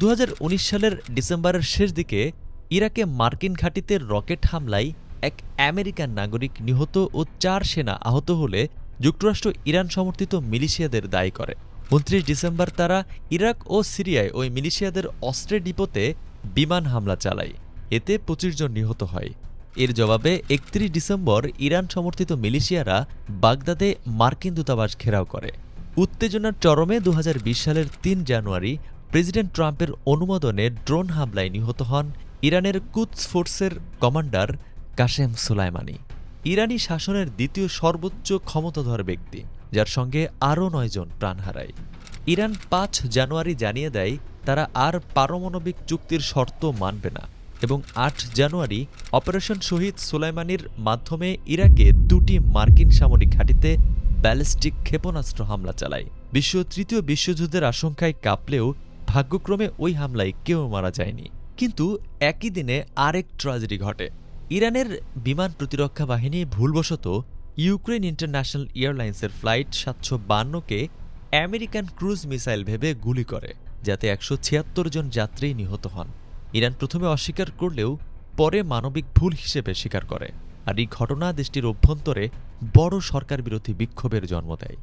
2019 সালের ডিসেম্বরের শেষ দিকে ইরাকে মার্কিন ঘাঁটিতে রকেট হামলায় এক আমেরিকান নাগরিক নিহত ও 4 সেনা আহত হলে যুক্তরাষ্ট্র ইরান সমর্থিত মিলিশিয়াদের দায়ী করে। 29 ডিসেম্বর তারা ইরাক ও সিরিয়ায় ওই মিলিশিয়াদের অস্ত্রের ডিপোতে বিমান হামলা চালায়। এতে 25 জন নিহত হয়। এর জবাবে 31 ডিসেম্বর ইরান সমর্থিত মিলিশিয়ারা বাগদাদে মার্কিন দূতাবাস ঘেরাও করে। উত্তেজনার চরমে 2020 সালের 3 জানুয়ারি প্রেসিডেন্ট ট্রাম্পের অনুমোদনে ড্রোন হামলায় নিহত হন ইরানের কুদস ফোর্সের কমান্ডার কাশেম সোলাইমানি, ইরানি শাসনের দ্বিতীয় সর্বোচ্চ ক্ষমতাধর ব্যক্তি, যার সঙ্গে আরও 9 জন প্রাণ হারায়। ইরান 5 জানুয়ারি জানিয়ে দেয় তারা আর পারমাণবিক চুক্তির শর্ত মানবে না এবং 8 জানুয়ারি অপারেশন শহীদ সোলাইমানির মাধ্যমে ইরাকে 2টি মার্কিন সামরিক ঘাঁটিতে ব্যালিস্টিক ক্ষেপণাস্ত্র হামলা চালায়। বিশ্ব তৃতীয় বিশ্বযুদ্ধের আশঙ্কায় কাঁপলেও ভাগ্যক্রমে ওই হামলায় কেউ মারা যায়নি। কিন্তু একই দিনে আরেক ট্র্যাজেডি ঘটে। ইরানের বিমান প্রতিরক্ষা বাহিনী ভুলবশত ইউক্রেন ইন্টারন্যাশনাল এয়ারলাইন্সের ফ্লাইট 752-কে আমেরিকান ক্রুজ মিসাইল ভেবে গুলি করে, যাতে 176 জন যাত্রী নিহত হন। ইরান প্রথমে অস্বীকার করলেও পরে মানবিক ভুল হিসেবে স্বীকার করে, আর এই ঘটনা দেশটির অভ্যন্তরে বড় সরকার বিরোধী বিক্ষোভের জন্ম দেয়।